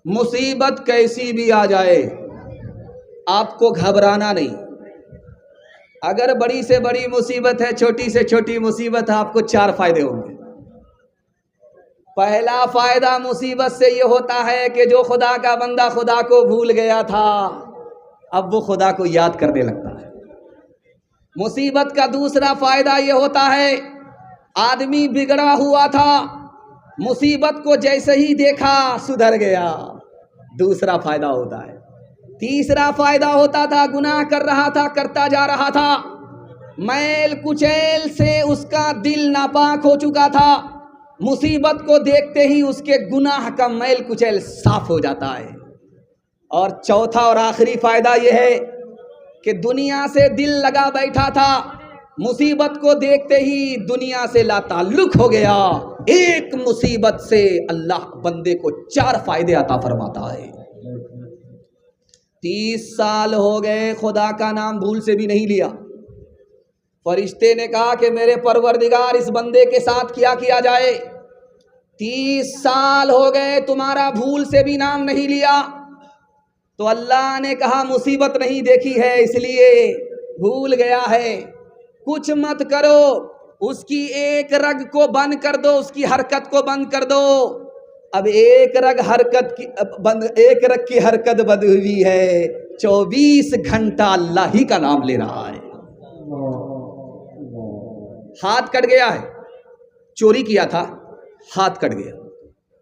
مصیبت کیسی بھی آ جائے آپ کو گھبرانا نہیں. اگر بڑی سے بڑی مصیبت ہے، چھوٹی سے چھوٹی مصیبت ہے، آپ کو 4 فائدے ہوں گے. پہلا فائدہ مصیبت سے یہ ہوتا ہے کہ جو خدا کا بندہ خدا کو بھول گیا تھا اب وہ خدا کو یاد کرنے لگتا ہے. مصیبت کا دوسرا فائدہ یہ ہوتا ہے آدمی بگڑا ہوا تھا، مصیبت کو جیسے ہی دیکھا سدھر گیا، دوسرا فائدہ ہوتا ہے. تیسرا فائدہ ہوتا تھا گناہ کر رہا تھا، کرتا جا رہا تھا، میل کچیل سے اس کا دل ناپاک ہو چکا تھا، مصیبت کو دیکھتے ہی اس کے گناہ کا میل کچیل صاف ہو جاتا ہے. اور چوتھا اور آخری فائدہ یہ ہے کہ دنیا سے دل لگا بیٹھا تھا، مصیبت کو دیکھتے ہی دنیا سے لا تعلق ہو گیا. ایک مصیبت سے اللہ بندے کو 4 فائدے عطا فرماتا ہے. 30 سال ہو گئے خدا کا نام بھول سے بھی نہیں لیا. فرشتے نے کہا کہ میرے پروردگار اس بندے کے ساتھ کیا کیا جائے. 30 سال ہو گئے تمہارا بھول سے بھی نام نہیں لیا. تو اللہ نے کہا مصیبت نہیں دیکھی ہے اس لیے بھول گیا ہے. کچھ مت کرو، اس کی ایک رگ کو بند کر دو، اس کی حرکت کو بند کر دو. اب ایک رگ کی حرکت بند ہوئی ہے، 24 گھنٹہ اللہ ہی کا نام لے رہا ہے. ہاتھ کٹ گیا ہے، چوری کیا تھا، ہاتھ کٹ گیا.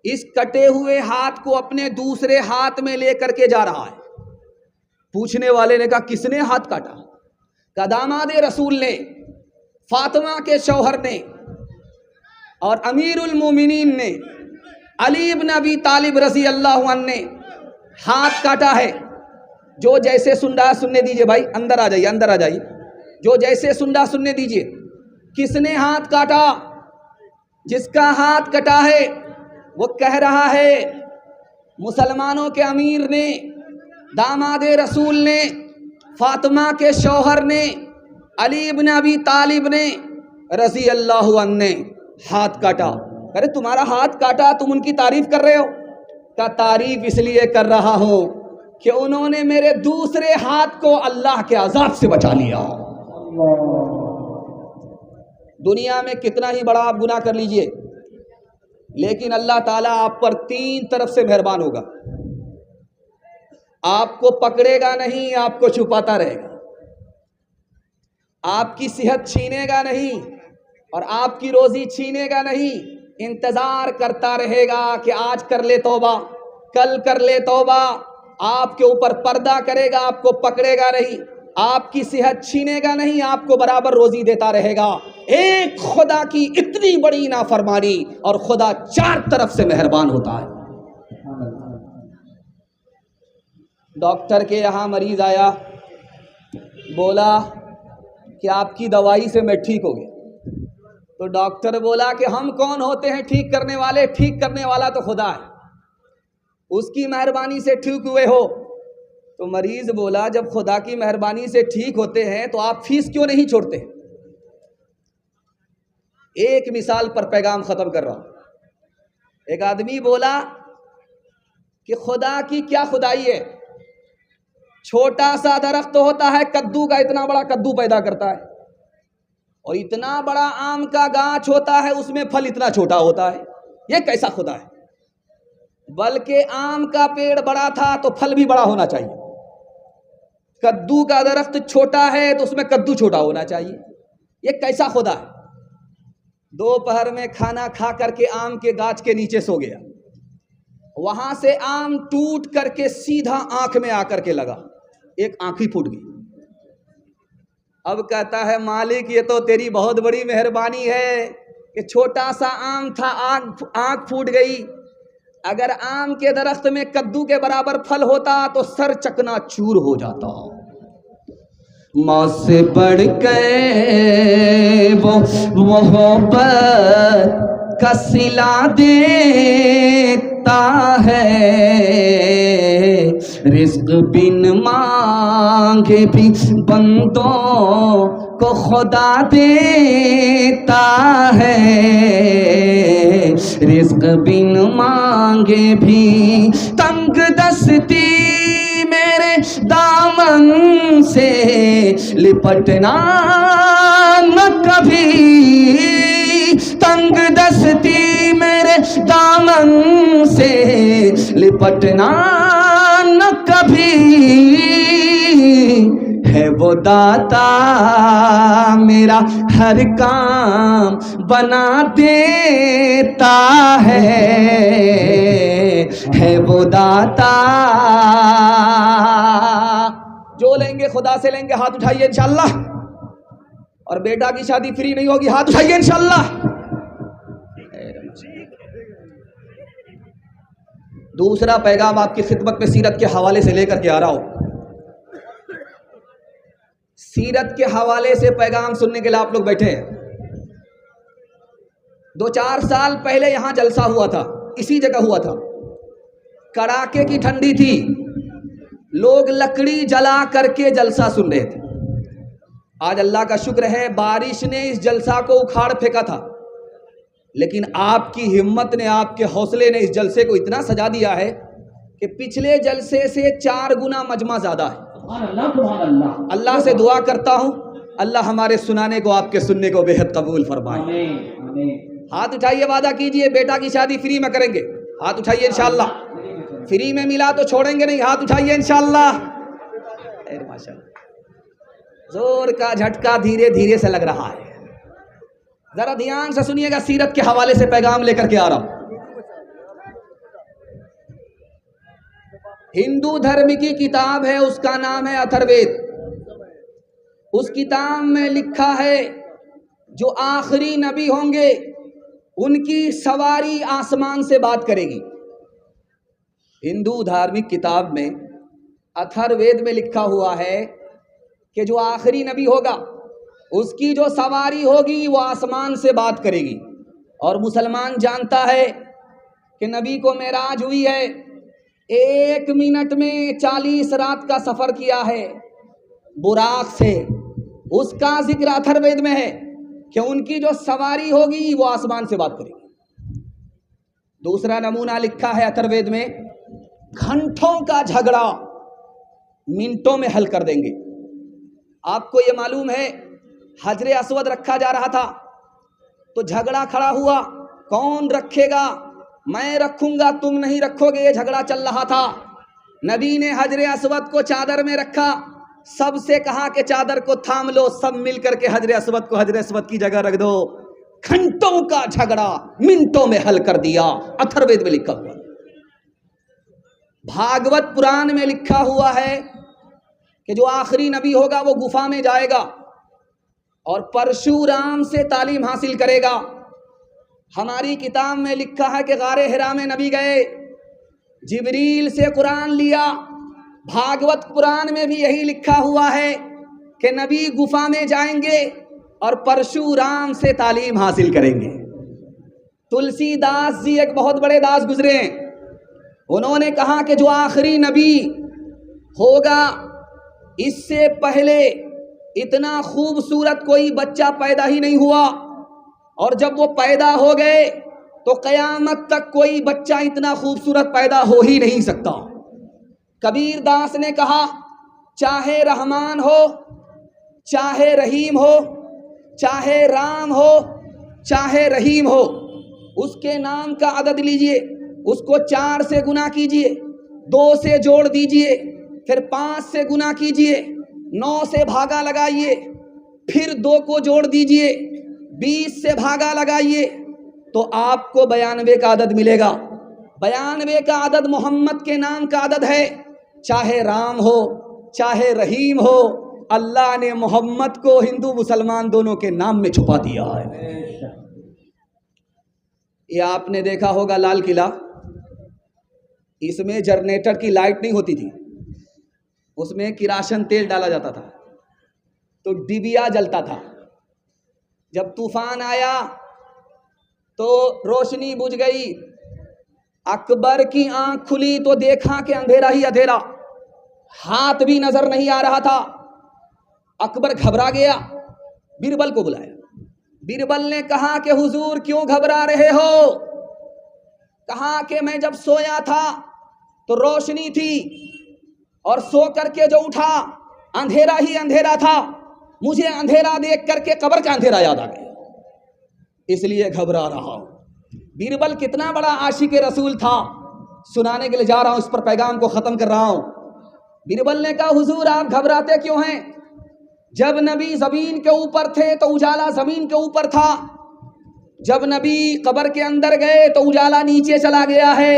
اس کٹے ہوئے ہاتھ کو اپنے دوسرے ہاتھ میں لے کر کے جا رہا ہے. پوچھنے والے نے کہا کس نے ہاتھ کاٹا؟ کہ داماد رسول نے، فاطمہ کے شوہر نے، اور امیر المومنین نے، علی بن ابی طالب رضی اللہ عنہ نے ہاتھ کاٹا ہے. جو جیسے سننے دیجئے بھائی، اندر آ جائیے، اندر آ جائیے. جو جیسے سننے دیجئے. کس نے ہاتھ کاٹا؟ جس کا ہاتھ کٹا ہے وہ کہہ رہا ہے مسلمانوں کے امیر نے، داماد رسول نے، فاطمہ کے شوہر نے، علی بن ابی طالب نے رضی اللہ عنہ نے ہاتھ کاٹا. ارے تمہارا ہاتھ کاٹا، تم ان کی تعریف کر رہے ہو؟ کا تعریف اس لیے کر رہا ہوں کہ انہوں نے میرے دوسرے ہاتھ کو اللہ کے عذاب سے بچا لیا. دنیا میں کتنا ہی بڑا آپ گناہ کر لیجئے، لیکن اللہ تعالیٰ آپ پر 3 طرف سے مہربان ہوگا. آپ کو پکڑے گا نہیں، آپ کو چھپاتا رہے گا. آپ کی صحت چھینے گا نہیں اور آپ کی روزی چھینے گا نہیں. انتظار کرتا رہے گا کہ آج کر لے توبہ، کل کر لے توبہ. آپ کے اوپر پردہ کرے گا، آپ کو پکڑے گا نہیں. آپ کی صحت چھینے گا نہیں، آپ کو برابر روزی دیتا رہے گا. ایک خدا کی اتنی بڑی نافرمانی اور خدا 4 طرف سے مہربان ہوتا ہے. ڈاکٹر کے یہاں مریض آیا، بولا کہ آپ کی دوائی سے میں ٹھیک ہو گیا. تو ڈاکٹر بولا کہ ہم کون ہوتے ہیں ٹھیک کرنے والے؟ ٹھیک کرنے والا تو خدا ہے، اس کی مہربانی سے ٹھیک ہوئے ہو. تو مریض بولا جب خدا کی مہربانی سے ٹھیک ہوتے ہیں تو آپ فیس کیوں نہیں چھوڑتے؟ ایک مثال پر پیغام ختم کر رہا ہوں. ایک آدمی بولا کہ خدا کی کیا خدائی ہے؟ چھوٹا سا درخت ہوتا ہے کدو کا، اتنا بڑا کدو پیدا کرتا ہے، اور اتنا بڑا آم کا گاچھ ہوتا ہے، اس میں پھل اتنا چھوٹا ہوتا ہے. یہ کیسا خدا ہے؟ بلکہ آم کا پیڑ بڑا تھا تو پھل بھی بڑا ہونا چاہیے. کدو کا درخت چھوٹا ہے تو اس میں کدو چھوٹا ہونا چاہیے. یہ کیسا خدا ہے؟ دوپہر میں کھانا کھا کر کے آم کے گاچھ کے نیچے سو گیا، وہاں سے آم ٹوٹ کر کے سیدھا آنکھ میں آ کر کے لگا، ایک آنکھ ہی پھوٹ گئی. اب کہتا ہے مالک یہ تو تیری بہت بڑی مہربانی ہے کہ چھوٹا سا آم تھا، آنکھ پھوٹ گئی. اگر آم کے درخت میں کدو کے برابر پھل ہوتا تو سر چکنا چور ہو جاتا. ماں سے بڑھ کے وہ محبت کا صلہ دیتا ہے، رزق بن مانگے بھی بندوں کو خدا دیتا ہے. رزق بن مانگے بھی تنگ دستی میرے دامن سے لپٹنا نہ کبھی، تنگ دستی میرے دامن سے لپٹنا نہ کبھی، ہے وہ داتا میرا ہر کام بنا دیتا ہے وہ داتا۔ جو لیں گے خدا سے لیں گے، ہاتھ اٹھائیے انشاءاللہ۔ اور بیٹا کی شادی فری نہیں ہوگی، ہاتھ اٹھائیے انشاءاللہ۔ دوسرا پیغام آپ کی خدمت میں سیرت کے حوالے سے لے کر کے آ رہا ہوں۔ سیرت کے حوالے سے پیغام سننے کے لیے آپ لوگ بیٹھے ہیں۔ 2-4 سال پہلے یہاں جلسہ ہوا تھا، اسی جگہ ہوا تھا، کڑاکے کی ٹھنڈی تھی، لوگ لکڑی جلا کر کے جلسہ سن رہے تھے۔ آج اللہ کا شکر ہے بارش نے اس جلسہ کو اکھاڑ پھینکا تھا، لیکن آپ کی ہمت نے، آپ کے حوصلے نے اس جلسے کو اتنا سجا دیا ہے کہ پچھلے جلسے سے 4 گنا مجمع زیادہ ہے۔ اللہ سے دعا کرتا ہوں اللہ ہمارے سنانے کو، آپ کے سننے کو بے حد قبول فرمائے۔ ہاتھ اٹھائیے، وعدہ کیجئے بیٹا کی شادی فری میں کریں گے، ہاتھ اٹھائیے انشاءاللہ۔ فری میں ملا تو چھوڑیں گے نہیں، ہاتھ اٹھائیے انشاءاللہ۔ زور کا جھٹکا دھیرے دھیرے سے لگ رہا ہے، ذرا دھیان سے سنیے گا، سیرت کے حوالے سے پیغام لے کر کے آ رہا ہوں۔ ہندو دھرم کی کتاب ہے، اس کا نام ہے اتھر وید۔ اس کتاب میں لکھا ہے جو آخری نبی ہوں گے ان کی سواری آسمان سے بات کرے گی۔ ہندو دھارمک کتاب میں اتھر وید میں لکھا ہوا ہے کہ جو آخری نبی ہوگا اس کی جو سواری ہوگی وہ آسمان سے بات کرے گی۔ اور مسلمان جانتا ہے کہ نبی کو معراج ہوئی ہے، 1 منٹ میں 40 رات کا سفر کیا ہے براق سے، اس کا ذکر اتھر وید میں ہے کہ ان کی جو سواری ہوگی وہ آسمان سے بات کرے گی۔ دوسرا نمونہ لکھا ہے اتھر وید میں، گھنٹوں کا جھگڑا منٹوں میں حل کر دیں گے۔ آپ کو یہ معلوم ہے حجر اسود رکھا جا رہا تھا تو جھگڑا کھڑا ہوا، کون رکھے گا؟ میں رکھوں گا، تم نہیں رکھو گے، یہ جھگڑا چل رہا تھا۔ نبی نے حجر اسود کو چادر میں رکھا، سب سے کہا کہ چادر کو تھام لو، سب مل کر کے حجر اسود کو حجر اسود کی جگہ رکھ دو۔ گھنٹوں کا جھگڑا منٹوں میں حل کر دیا، اتھر وید میں لکھا ہوا۔ بھاگوت پران میں لکھا ہوا ہے کہ جو آخری نبی ہوگا وہ گفا میں جائے گا اور پرشورام سے تعلیم حاصل کرے گا۔ ہماری کتاب میں لکھا ہے کہ غار حرا میں نبی گئے، جبریل سے قرآن لیا۔ بھاگوت پران میں بھی یہی لکھا ہوا ہے کہ نبی گفا میں جائیں گے اور پرشورام سے تعلیم حاصل کریں گے۔ تلسی داس جی ایک بہت بڑے داس گزرے ہیں، انہوں نے کہا کہ جو آخری نبی ہوگا اس سے پہلے اتنا خوبصورت کوئی بچہ پیدا ہی نہیں ہوا، اور جب وہ پیدا ہو گئے تو قیامت تک کوئی بچہ اتنا خوبصورت پیدا ہو ہی نہیں سکتا۔ کبیر داس نے کہا چاہے رحمان ہو، چاہے رحیم ہو، چاہے رام ہو، چاہے رحیم ہو، اس کے نام کا عدد لیجئے، اس کو 4 سے گنا کیجئے، 2 سے جوڑ دیجئے، پھر 5 سے گنا کیجئے، 9 سے بھاگا لگائیے، پھر 2 کو جوڑ دیجئے، 20 سے بھاگا لگائیے تو آپ کو 92 کا عدد ملے گا۔ 92 کا عدد محمد کے نام کا عدد ہے، چاہے رام ہو چاہے رحیم ہو، اللہ نے محمد کو ہندو مسلمان دونوں کے نام میں چھپا دیا ہے۔ یہ آپ نے دیکھا ہوگا لال قلعہ، اس میں جنریٹر کی لائٹ نہیں ہوتی تھی، اس میں کراشن تیل ڈالا جاتا تھا تو ڈبیا جلتا تھا۔ جب طوفان آیا تو روشنی بجھ گئی، اکبر کی آنکھ کھلی تو دیکھا کہ اندھیرا ہی اندھیرا، ہاتھ بھی نظر نہیں آ رہا تھا۔ اکبر گھبرا گیا، بربل کو بلایا۔ بربل نے کہا کہ حضور کیوں گھبرا رہے ہو؟ کہا کہ میں جب سویا تھا تو روشنی تھی اور سو کر کے جو اٹھا اندھیرا ہی اندھیرا تھا، مجھے اندھیرا دیکھ کر کے قبر کا اندھیرا یاد آ گیا، اس لیے گھبرا رہا ہوں۔ بیربل کتنا بڑا عاشق رسول تھا، سنانے کے لیے جا رہا ہوں، اس پر پیغام کو ختم کر رہا ہوں۔ بیربل نے کہا حضور آپ گھبراتے کیوں ہیں؟ جب نبی زمین کے اوپر تھے تو اجالا زمین کے اوپر تھا، جب نبی قبر کے اندر گئے تو اجالا نیچے چلا گیا ہے۔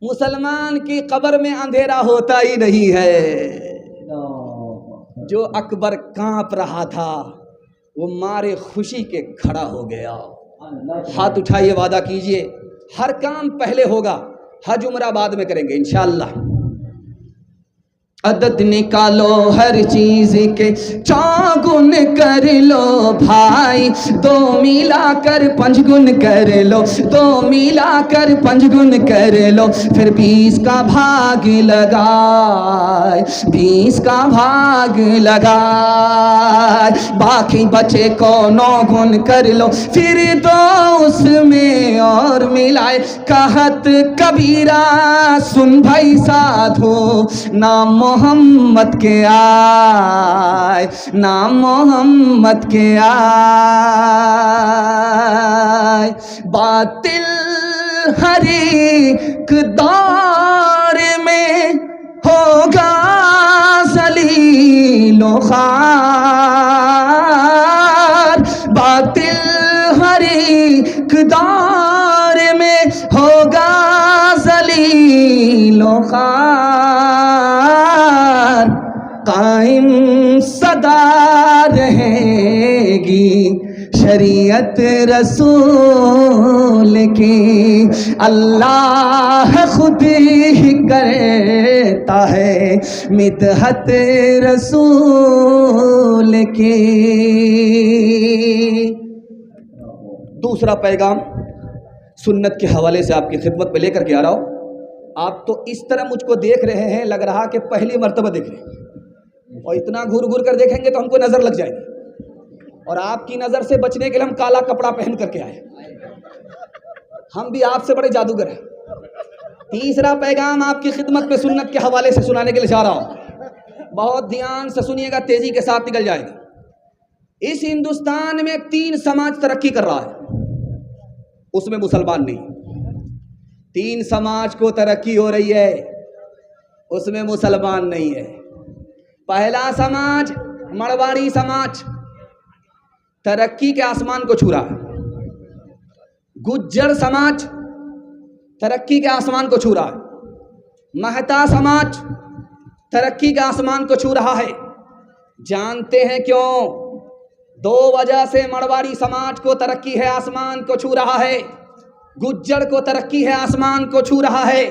مسلمان کی قبر میں اندھیرا ہوتا ہی نہیں ہے۔ جو اکبر کانپ رہا تھا وہ مارے خوشی کے کھڑا ہو گیا۔ ہاتھ اٹھائیے، وعدہ کیجئے ہر کام پہلے ہوگا، حج عمرہ بعد میں کریں گے انشاءاللہ۔ عدد نکالو ہر چیز کے چوگن کر لو بھائی، دو ملا کر پنج گن کر لو، دو ملا کر پنج گن کر لو، پھر 20 کا بھاگ لگائے، 20 کا بھاگ لگائے، باقی بچے کو 9 گن کر لو، پھر 2 اس میں اور ملائے، کہت کبیرہ سن بھائی سادھو، نام محمد کے آئے، نام محمد کے آئے، باطل ہر ایک دور میں ہوگا ذلیل و خوار، باطل ہر ایک دور میں ہوگا ذلیل و خوار، قائم سدا رہے گی شریعت رسول کی، اللہ خود ہی کرتا ہے مدحت رسول کی۔ دوسرا پیغام سنت کے حوالے سے آپ کی خدمت پہ لے کر کے آ رہا ہوں۔ آپ تو اس طرح مجھ کو دیکھ رہے ہیں، لگ رہا کہ پہلی مرتبہ دیکھ رہے ہیں، اور اتنا گھور گھور کر دیکھیں گے تو ہم کو نظر لگ جائے گی، اور آپ کی نظر سے بچنے کے لیے ہم کالا کپڑا پہن کر کے آئے، ہم بھی آپ سے بڑے جادوگر ہیں۔ تیسرا پیغام آپ کی خدمت میں سنت کے حوالے سے سنانے کے لیے جا رہا ہوں، بہت دھیان سے سنیے گا، تیزی کے ساتھ نکل جائے گا۔ اس ہندوستان میں 3 سماج ترقی کر رہا ہے، اس میں مسلمان نہیں۔ 3 سماج کو ترقی ہو رہی ہے، اس میں مسلمان نہیں ہے۔ پہلا سماج مرواڑی سماج، ترقی کے آسمان کو چھو رہا ہے۔ گجر سماج ترقی کے آسمان کو چھو رہا ہے۔ مہتا سماج ترقی کے آسمان کو چھو رہا ہے۔ جانتے ہیں کیوں؟ 2 وجہ سے مرواڑی سماج کو ترقی ہے، آسمان کو چھو رہا ہے، گجر کو ترقی ہے، آسمان کو چھو رہا ہے،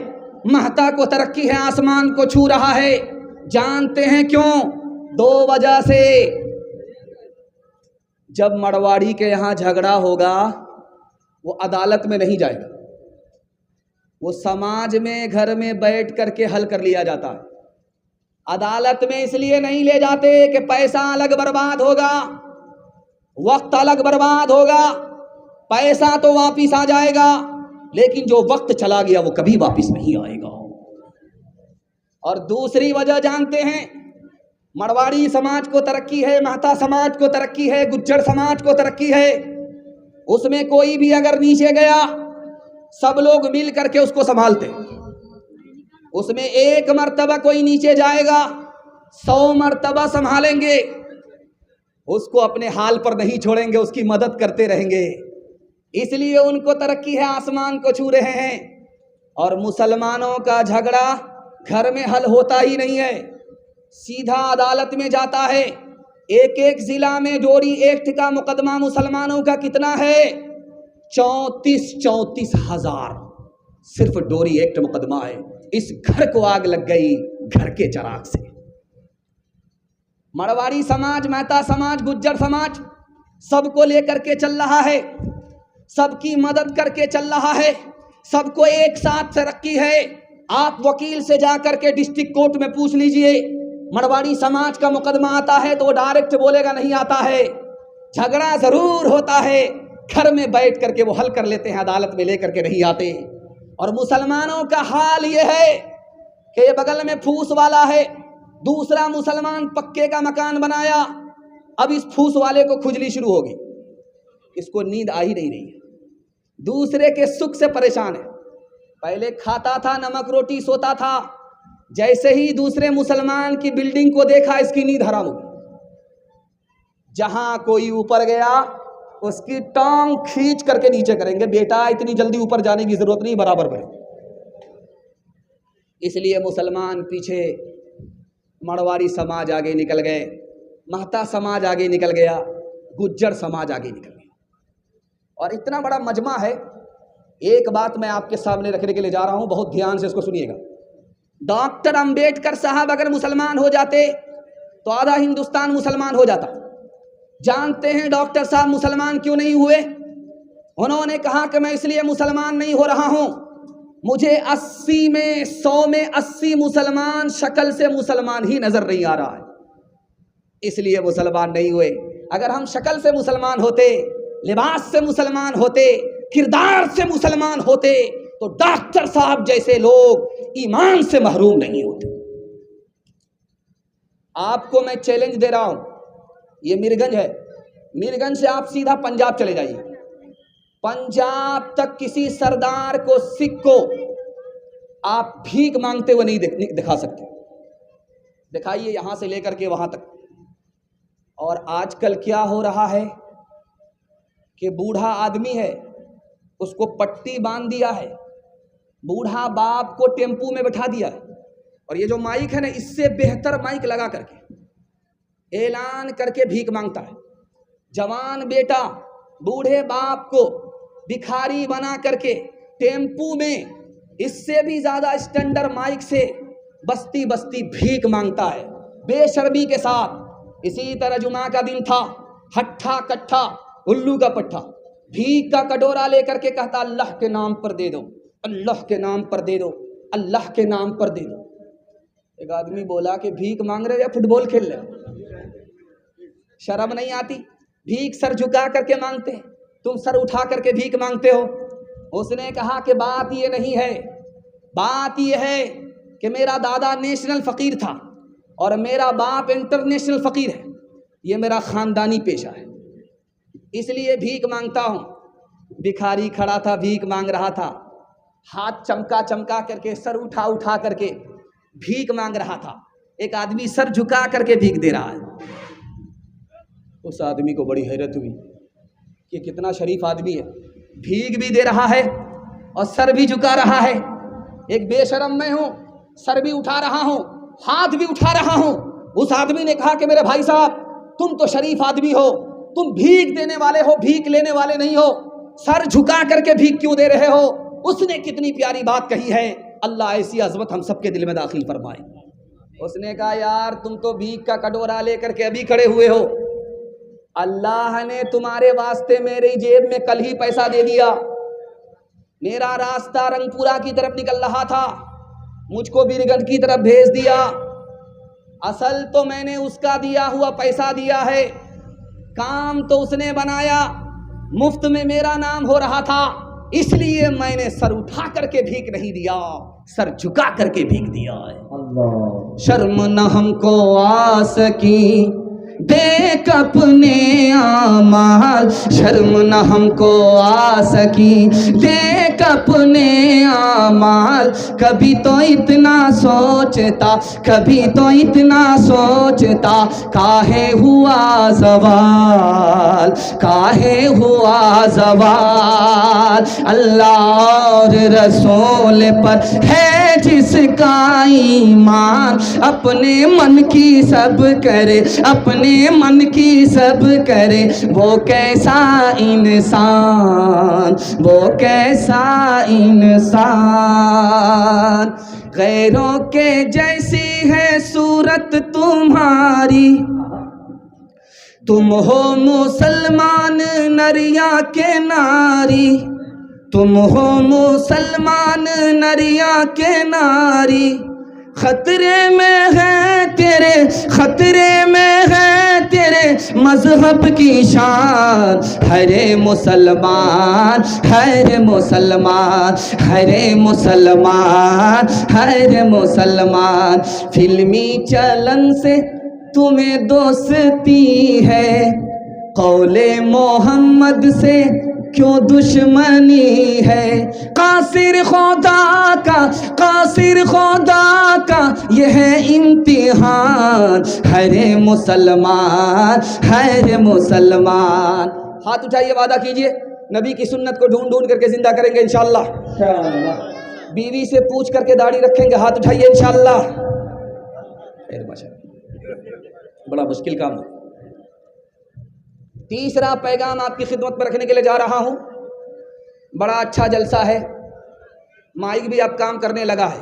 مہتا کو ترقی ہے، آسمان کو چھو رہا ہے۔ جانتے ہیں کیوں؟ 2 وجہ سے۔ جب مرواڑی کے یہاں جھگڑا ہوگا وہ عدالت میں نہیں جائے گا، وہ سماج میں گھر میں بیٹھ کر کے حل کر لیا جاتا ہے۔ عدالت میں اس لیے نہیں لے جاتے کہ پیسہ الگ برباد ہوگا، وقت الگ برباد ہوگا، پیسہ تو واپس آ جائے گا لیکن جو وقت چلا گیا وہ کبھی واپس نہیں آئے گا۔ اور دوسری وجہ جانتے ہیں؟ مرواڑی سماج کو ترقی ہے، مہتا سماج کو ترقی ہے، گجر سماج کو ترقی ہے، اس میں کوئی بھی اگر نیچے گیا سب لوگ مل کر کے اس کو سنبھالتے، اس میں 1 مرتبہ کوئی نیچے جائے گا 100 مرتبہ سنبھالیں گے، اس کو اپنے حال پر نہیں چھوڑیں گے، اس کی مدد کرتے رہیں گے، اس لیے ان کو ترقی ہے، آسمان کو چھو رہے ہیں۔ اور مسلمانوں کا جھگڑا گھر میں حل ہوتا ہی نہیں ہے، سیدھا عدالت میں جاتا ہے۔ ایک ضلع میں ڈوری ایکٹ کا مقدمہ مسلمانوں کا کتنا ہے؟ 34 ہزار صرف ڈوری ایکٹ مقدمہ ہے۔ اس گھر کو آگ لگ گئی گھر کے چراغ سے۔ مرواڑی سماج، مہتا سماج، گجر سماج سب کو لے کر کے چل رہا ہے، سب کی مدد کر کے چل رہا ہے، سب کو ایک ساتھ ترقی ہے۔ آپ وکیل سے جا کر کے ڈسٹرکٹ کورٹ میں پوچھ لیجئے، مرواڑی سماج کا مقدمہ آتا ہے تو وہ ڈائریکٹ بولے گا نہیں آتا ہے، جھگڑا ضرور ہوتا ہے، گھر میں بیٹھ کر کے وہ حل کر لیتے ہیں، عدالت میں لے کر کے نہیں آتے۔ اور مسلمانوں کا حال یہ ہے کہ یہ بغل میں پھوس والا ہے، دوسرا مسلمان پکے کا مکان بنایا، اب اس پھوس والے کو کھجلی شروع ہوگی، اس کو نیند آ ہی نہیں رہی ہے، دوسرے کے سکھ سے پریشان ہے، پہلے کھاتا تھا نمک روٹی سوتا تھا، جیسے ہی دوسرے مسلمان کی بلڈنگ کو دیکھا اس کی نیند حرام ہو گئی، جہاں کوئی اوپر گیا اس کی ٹانگ کھینچ کر کے نیچے کریں گے، بیٹا اتنی جلدی اوپر جانے کی ضرورت نہیں، برابر کریں۔ اس لیے مسلمان پیچھے، مڑواری سماج آگے نکل گئے، مہتا سماج آگے نکل گیا، گجر سماج آگے نکل گیا، اور اتنا بڑا مجمع ہے۔ ایک بات میں آپ کے سامنے رکھنے کے لیے جا رہا ہوں، بہت دھیان سے اس کو سنیے گا۔ ڈاکٹر امبیڈکر صاحب اگر مسلمان ہو جاتے تو آدھا ہندوستان مسلمان ہو جاتا۔ جانتے ہیں ڈاکٹر صاحب مسلمان کیوں نہیں ہوئے؟ انہوں نے کہا کہ میں اس لیے مسلمان نہیں ہو رہا ہوں، مجھے 80 میں 100 میں 80 مسلمان شکل سے مسلمان ہی نظر نہیں آ رہا ہے، اس لیے مسلمان نہیں ہوئے۔ اگر ہم شکل سے مسلمان ہوتے، لباس سے مسلمان ہوتے، کردار سے مسلمان ہوتے تو ڈاکٹر صاحب جیسے لوگ ایمان سے محروم نہیں ہوتے۔ آپ کو میں چیلنج دے رہا ہوں، یہ میرگنج ہے، میرگنج سے آپ سیدھا پنجاب چلے جائیے، پنجاب تک کسی سردار کو، سکھ کو آپ بھیک مانگتے ہوئے نہیں دکھا سکتے، دکھائیے یہاں سے لے کر کے وہاں تک۔ اور آج کل کیا ہو رہا ہے کہ بوڑھا آدمی ہے، اس کو پٹی باندھ دیا ہے، بوڑھا باپ کو ٹیمپو میں بٹھا دیا ہے، اور یہ جو مائک ہے نا، اس سے بہتر مائک لگا کر کے اعلان کر کے بھیک مانگتا ہے۔ جوان بیٹا بوڑھے باپ کو بھکاری بنا کر کے ٹیمپو میں اس سے بھی زیادہ اسٹینڈرڈ مائک سے بستی بستی بھیک مانگتا ہے، بے شرمی کے ساتھ۔ اسی طرح جمعہ کا دن تھا، ہٹھا کٹھا الو کا پٹھا، بھیک کا کٹورا لے کر کے کہتا اللہ کے نام پر دے دو، اللہ کے نام پر دے دو، اللہ کے نام پر دے دو۔ ایک آدمی بولا کہ بھیک مانگ رہے یا فٹ بال کھیل رہے؟ شرم نہیں آتی؟ بھیک سر جھکا کر کے مانگتے ہیں، تم سر اٹھا کر کے بھیک مانگتے ہو۔ اس نے کہا کہ بات یہ نہیں ہے، بات یہ ہے کہ میرا دادا نیشنل فقیر تھا اور میرا باپ انٹرنیشنل فقیر ہے، یہ میرا خاندانی پیشہ ہے، اس لیے بھیک مانگتا ہوں۔ بھکاری کھڑا تھا، بھیک مانگ رہا تھا، ہاتھ چمکا چمکا کر کے، سر اٹھا اٹھا کر کے بھیک مانگ رہا تھا۔ ایک آدمی سر جھکا کر کے بھیک دے رہا ہے۔ اس آدمی کو بڑی حیرت ہوئی کہ کتنا شریف آدمی ہے، بھیک بھی دے رہا ہے اور سر بھی جھکا رہا ہے۔ ایک بے شرم میں ہوں، سر بھی اٹھا رہا ہوں، ہاتھ بھی اٹھا رہا ہوں۔ اس آدمی نے کہا کہ میرے بھائی صاحب، تم تو شریف آدمی ہو، تم بھیک دینے والے ہو، بھیک لینے والے نہیں ہو، سر جھکا کر کے بھیک کیوں دے رہے ہو؟ اس نے کتنی پیاری بات کہی ہے، اللہ ایسی عظمت ہم سب کے دل میں داخل فرمائے۔ اس نے کہا یار تم تو بھیک کا کٹورا لے کر کے ابھی کھڑے ہوئے ہو، اللہ نے تمہارے واسطے میری جیب میں کل ہی پیسہ دے دیا، میرا راستہ رنگ پورا کی طرف نکل رہا تھا، مجھ کو بیرگنج کی طرف بھیج دیا، اصل تو میں نے اس کا دیا ہوا پیسہ دیا ہے، کام تو اس نے بنایا، مفت میں میرا نام ہو رہا تھا، اس لیے میں نے سر اٹھا کر کے بھیک نہیں دیا، سر جھکا کر کے بھیک دیا ہے۔ شرم نہ ہم کو آ سکی دیکھ اپنے اعمال، شرم نہ ہم کو آ سکی دیکھ اپنے اعمال، کبھی تو اتنا سوچتا، کبھی تو اتنا سوچتا، کاہے ہوا زوال، کاہے ہوا زوال، اللہ اور رسول پر ہے جس کا ایمان، اپنے من کی سب کرے، اپنے من کی سب کرے، وہ کیسا انسان، وہ کیسا انسان، غیروں کے جیسی ہے صورت تمہاری، تم ہو مسلمان نر یا کے ناری، تم ہو مسلمان نر یا کے ناری، خطرے میں ہے تیرے، خطرے میں ہے تیرے مذہب کی شان، ہر مسلمان ہر مسلمان ہر مسلمان ہر مسلمان، فلمی چلن سے تمہیں دوستی ہے، قول محمد سے کیوں دشمنی ہے، قاصر خدا کا یہ ہے امتحان، ہر مسلمان ہر مسلمان۔ ہاتھ اٹھائیے، وعدہ کیجئے نبی کی سنت کو ڈھونڈ ڈھونڈ کر کے زندہ کریں گے انشاءاللہ۔ بیوی سے پوچھ کر کے داڑھی رکھیں گے، ہاتھ اٹھائیے انشاءاللہ۔ خیر ماشاءاللہ، بڑا مشکل کام ہے۔ تیسرا پیغام آپ کی خدمت میں رکھنے کے لیے جا رہا ہوں، بڑا اچھا جلسہ ہے، مائک بھی اب کام کرنے لگا ہے،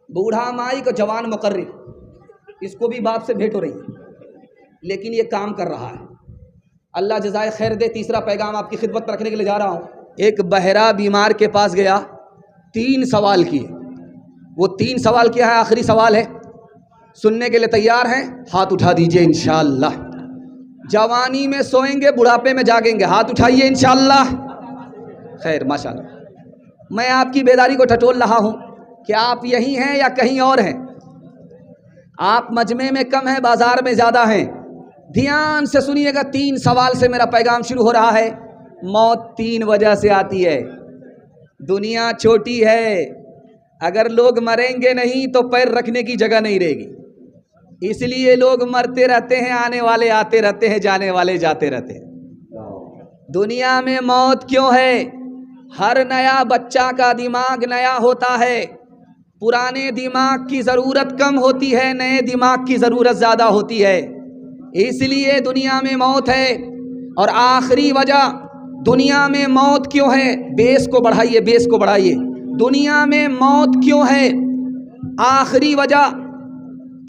بوڑھا مائک اور جوان مقرر، اس کو بھی باپ سے بھیٹ ہو رہی ہے، لیکن یہ کام کر رہا ہے، اللہ جزائے خیر دے۔ تیسرا پیغام آپ کی خدمت میں رکھنے کے لیے جا رہا ہوں۔ ایک بہرا بیمار کے پاس گیا، 3 سوال کیے، وہ 3 سوال کیا ہے، آخری سوال ہے، سننے کے لیے تیار ہیں؟ ہاتھ اٹھا دیجئے انشاءاللہ۔ جوانی میں سوئیں گے، بڑھاپے میں جاگیں گے، ہاتھ اٹھائیے انشاءاللہ۔ خیر ماشاءاللہ، میں آپ کی بیداری کو ٹٹول رہا ہوں کہ آپ یہی ہیں یا کہیں اور ہیں؟ آپ مجمع میں کم ہیں، بازار میں زیادہ ہیں؟ دھیان سے سنیے گا، 3 سوال سے میرا پیغام شروع ہو رہا ہے۔ موت 3 وجہ سے آتی ہے، دنیا چھوٹی ہے، اگر لوگ مریں گے نہیں تو پیر رکھنے کی جگہ نہیں رہے گی، اس لیے لوگ مرتے رہتے ہیں، آنے والے آتے رہتے ہیں، جانے والے جاتے رہتے ہیں۔ دنیا میں موت کیوں ہے؟ ہر نیا بچہ کا دماغ نیا ہوتا ہے، پرانے دماغ کی ضرورت کم ہوتی ہے، نئے دماغ کی ضرورت زیادہ ہوتی ہے، اس لیے دنیا میں موت ہے۔ اور آخری وجہ دنیا میں موت کیوں ہے؟ بیس کو بڑھائیے، بیس کو بڑھائیے۔ دنیا میں موت کیوں ہے؟ آخری وجہ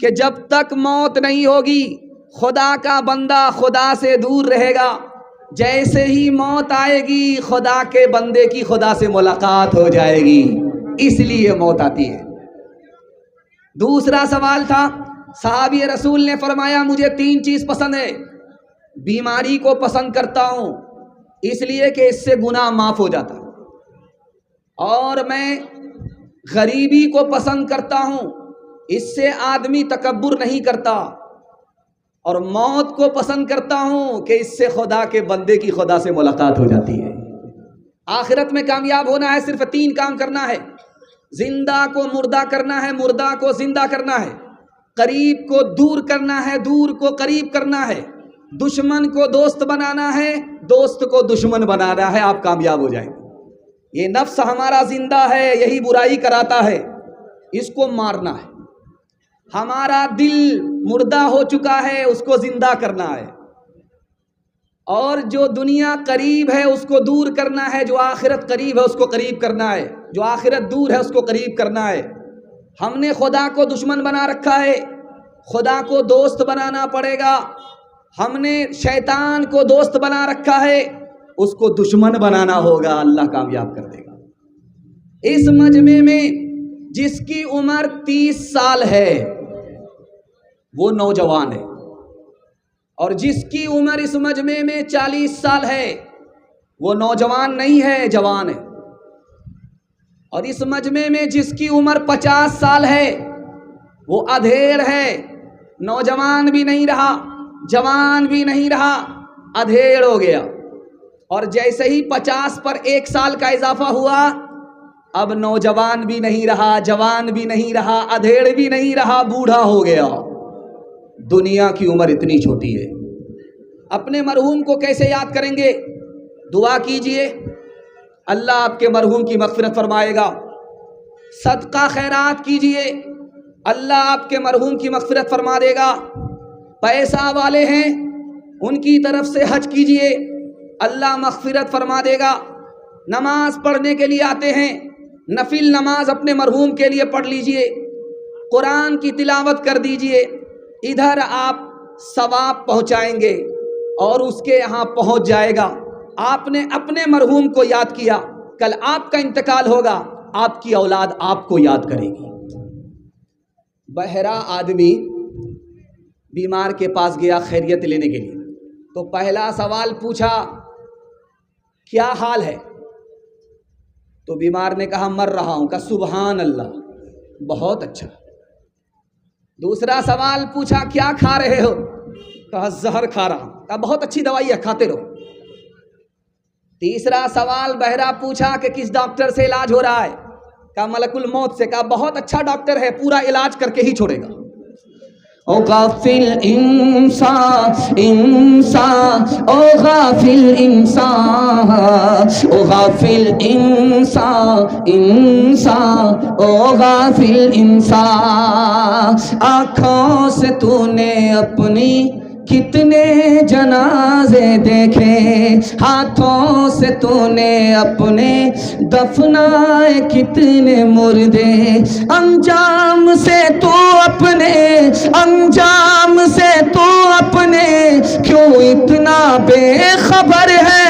کہ جب تک موت نہیں ہوگی خدا کا بندہ خدا سے دور رہے گا، جیسے ہی موت آئے گی خدا کے بندے کی خدا سے ملاقات ہو جائے گی، اس لیے موت آتی ہے۔ دوسرا سوال تھا، صحابی رسول نے فرمایا مجھے 3 چیز پسند ہے، بیماری کو پسند کرتا ہوں اس لیے کہ اس سے گناہ معاف ہو جاتا، اور میں غریبی کو پسند کرتا ہوں، اس سے آدمی تکبر نہیں کرتا، اور موت کو پسند کرتا ہوں کہ اس سے خدا کے بندے کی خدا سے ملاقات ہو جاتی ہے۔ آخرت میں کامیاب ہونا ہے صرف 3 کام کرنا ہے، زندہ کو مردہ کرنا ہے، مردہ کو زندہ کرنا ہے، قریب کو دور کرنا ہے، دور کو قریب کرنا ہے، دشمن کو دوست بنانا ہے، دوست کو دشمن بنانا ہے، آپ کامیاب ہو جائیں گے۔ یہ نفس ہمارا زندہ ہے، یہی برائی کراتا ہے، اس کو مارنا ہے۔ ہمارا دل مردہ ہو چکا ہے، اس کو زندہ کرنا ہے، اور جو دنیا قریب ہے اس کو دور کرنا ہے، جو آخرت قریب ہے اس کو قریب کرنا ہے، جو آخرت دور ہے اس کو قریب کرنا ہے۔ ہم نے خدا کو دشمن بنا رکھا ہے، خدا کو دوست بنانا پڑے گا۔ ہم نے شیطان کو دوست بنا رکھا ہے، اس کو دشمن بنانا ہوگا، اللہ کامیاب کر دے گا۔ اس مجمع میں جس کی عمر 30 سال ہے وہ نوجوان ہے، اور جس کی عمر اس مجمع میں 40 سال ہے وہ نوجوان نہیں ہے، جوان ہے، اور اس مجمع میں جس کی عمر 50 سال ہے وہ ادھیڑ ہے، نوجوان بھی نہیں رہا، جوان بھی نہیں رہا، ادھیڑ ہو گیا۔ اور جیسے ہی 50 پر 1 سال کا اضافہ ہوا، اب نوجوان بھی نہیں رہا، جوان بھی نہیں رہا، ادھیڑ بھی نہیں رہا، بوڑھا ہو گیا۔ دنیا کی عمر اتنی چھوٹی ہے۔ اپنے مرحوم کو کیسے یاد کریں گے؟ دعا کیجئے، اللہ آپ کے مرحوم کی مغفرت فرمائے گا۔ صدقہ خیرات کیجئے، اللہ آپ کے مرحوم کی مغفرت فرما دے گا۔ پیسہ والے ہیں ان کی طرف سے حج کیجئے، اللہ مغفرت فرما دے گا۔ نماز پڑھنے کے لیے آتے ہیں، نفل نماز اپنے مرحوم کے لیے پڑھ لیجئے، قرآن کی تلاوت کر دیجئے، ادھر آپ ثواب پہنچائیں گے اور اس کے یہاں پہنچ جائے گا۔ آپ نے اپنے مرحوم کو یاد کیا، کل آپ کا انتقال ہوگا، آپ کی اولاد آپ کو یاد کرے گی۔ بہرا آدمی بیمار کے پاس گیا خیریت لینے کے لیے، تو پہلا سوال پوچھا کیا حال ہے؟ تو بیمار نے کہا مر رہا ہوں، کہا سبحان اللہ، بہت اچھا۔ دوسرا سوال پوچھا کیا کھا رہے ہو؟ کہا زہر کھا رہا ہوں، کہا بہت اچھی دوائی ہے، کھاتے رہو۔ تیسرا سوال بہرا پوچھا کہ کس ڈاکٹر سے علاج ہو رہا ہے؟ کہا ملک الموت سے، کہا بہت اچھا ڈاکٹر ہے، پورا علاج کر کے ہی چھوڑے گا۔ او غافل انسان انسان، او غافل انسان، او غافل انسان انسان، او غافل انسان، آنکھوں سے تو نے اپنی کتنے جنازے دیکھے، ہاتھوں سے تو نے اپنے دفنائے کتنے مردے، انجام سے تو اپنے انجام سے تو اپنے کیوں اتنا بے خبر ہے؟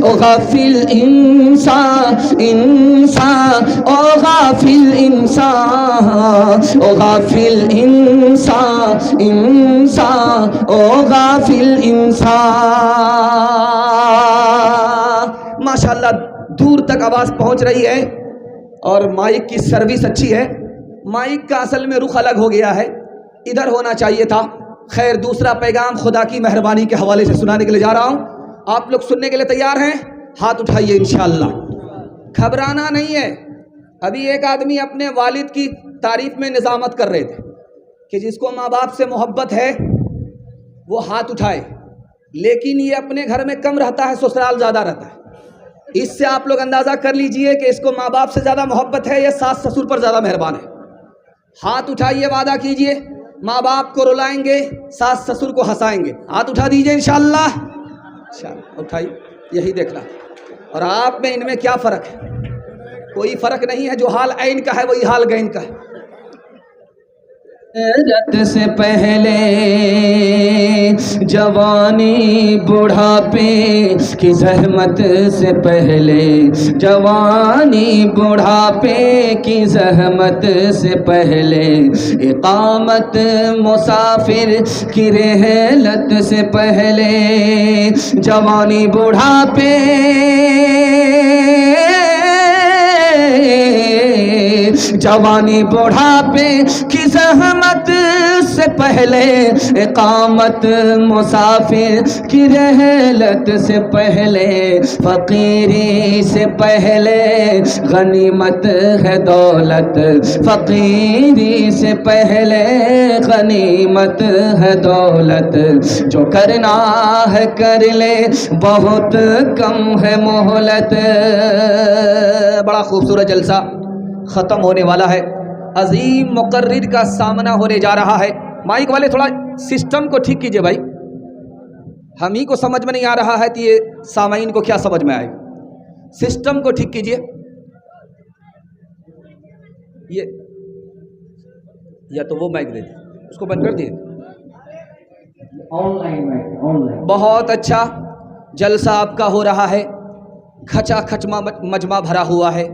او غافل انسان انسان، او غافل انسان، او غافل انسان انسان، او غافل انسان۔ ماشاءاللہ دور تک آواز پہنچ رہی ہے اور مائک کی سروس اچھی ہے۔ مائک کا اصل میں رخ الگ ہو گیا ہے، ادھر ہونا چاہیے تھا۔ خیر، دوسرا پیغام خدا کی مہربانی کے حوالے سے سنانے کے لیے جا رہا ہوں۔ آپ لوگ سننے کے لیے تیار ہیں؟ ہاتھ اٹھائیے انشاءاللہ۔ گھبرانا نہیں ہے۔ ابھی ایک آدمی اپنے والد کی تعریف میں نظامت کر رہے تھے کہ جس کو ماں باپ سے محبت ہے وہ ہاتھ اٹھائے، لیکن یہ اپنے گھر میں کم رہتا ہے، سسرال زیادہ رہتا ہے۔ اس سے آپ لوگ اندازہ کر لیجئے کہ اس کو ماں باپ سے زیادہ محبت ہے یا ساس سسر پر زیادہ مہربان ہے۔ ہاتھ اٹھائیے، وعدہ کیجئے ماں باپ کو رلائیں گے، ساس سسر کو ہنسائیں گے۔ ہاتھ اٹھا دیجئے انشاءاللہ۔ اٹھائیے، یہی دیکھنا۔ اور آپ میں ان میں کیا فرق ہے؟ کوئی فرق نہیں ہے، جو حال عین کا ہے وہی حال گین کا ہے۔ رت سے پہلے جوانی، بڑھاپے کی زحمت سے پہلے جوانی، بڑھاپے کی زحمت سے پہلے اقامت مسافر کی رحلت سے پہلے جوانی بڑھاپے جوانی بڑھاپے کی زحمت سے پہلے اقامت مسافر کی رحلت سے پہلے فقیری سے پہلے غنیمت ہے دولت، فقیری سے پہلے غنیمت ہے دولت، جو کرنا ہے کر لے بہت کم ہے مہلت۔ بڑا خوبصورت جلسہ ختم ہونے والا ہے، عظیم مقرر کا سامنا ہونے جا رہا ہے۔ مائک والے تھوڑا سسٹم کو ٹھیک کیجئے بھائی، ہم ہی کو سمجھ میں نہیں آ رہا ہے کہ یہ سامعین کو کیا سمجھ میں آئے۔ سسٹم کو ٹھیک کیجئے، یہ یا تو وہ مائک دے دیں، اس کو بند کر دیے۔ آن لائن بہت اچھا جلسہ آپ کا ہو رہا ہے، کھچا کھچ مجمع بھرا ہوا ہے،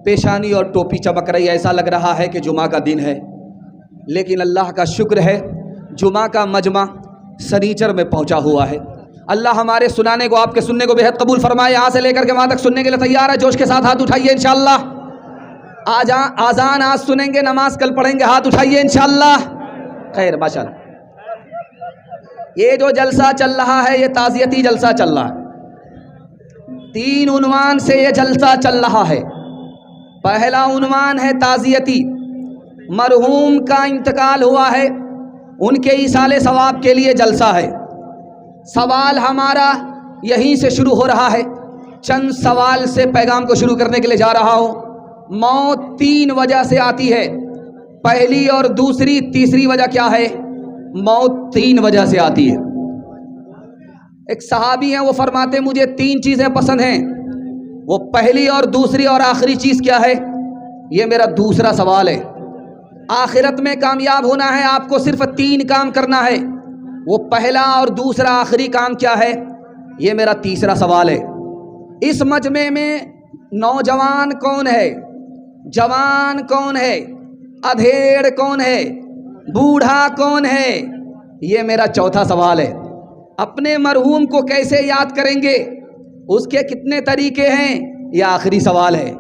پیشانی اور ٹوپی چمک رہی ہے، ایسا لگ رہا ہے کہ جمعہ کا دن ہے، لیکن اللہ کا شکر ہے جمعہ کا مجمع سنیچر میں پہنچا ہوا ہے۔ اللہ ہمارے سنانے کو، آپ کے سننے کو بہت قبول فرمائے۔ یہاں سے لے کر کے وہاں تک سننے کے لیے تیار ہے؟ جوش کے ساتھ ہاتھ اٹھائیے انشاءاللہ۔ آذان آج سنیں گے، نماز کل پڑھیں گے، ہاتھ اٹھائیے انشاءاللہ۔ خیر، ماشاءاللہ۔ یہ جو جلسہ چل رہا ہے یہ تعزیتی جلسہ چل رہا ہے، 3 عنوان سے یہ جلسہ چل رہا ہے۔ پہلا عنوان ہے تعزیتی، مرحوم کا انتقال ہوا ہے، ان کے ایصال ثواب کے لیے جلسہ ہے۔ سوال ہمارا یہیں سے شروع ہو رہا ہے، چند سوال سے پیغام کو شروع کرنے کے لیے جا رہا ہوں۔ موت 3 وجہ سے آتی ہے، پہلی اور دوسری تیسری وجہ کیا ہے؟ موت 3 وجہ سے آتی ہے۔ ایک صحابی ہیں، وہ فرماتے مجھے 3 چیزیں پسند ہیں، وہ پہلی اور دوسری اور آخری چیز کیا ہے؟ یہ میرا دوسرا سوال ہے۔ آخرت میں کامیاب ہونا ہے آپ کو صرف 3 کام کرنا ہے، وہ پہلا اور دوسرا آخری کام کیا ہے؟ یہ میرا تیسرا سوال ہے۔ اس مجمع میں نوجوان کون ہے؟ جوان کون ہے؟ ادھیڑ کون ہے؟ بوڑھا کون ہے؟ یہ میرا چوتھا سوال ہے۔ اپنے مرحوم کو کیسے یاد کریں گے؟ اس کے کتنے طریقے ہیں؟ یہ آخری سوال ہے۔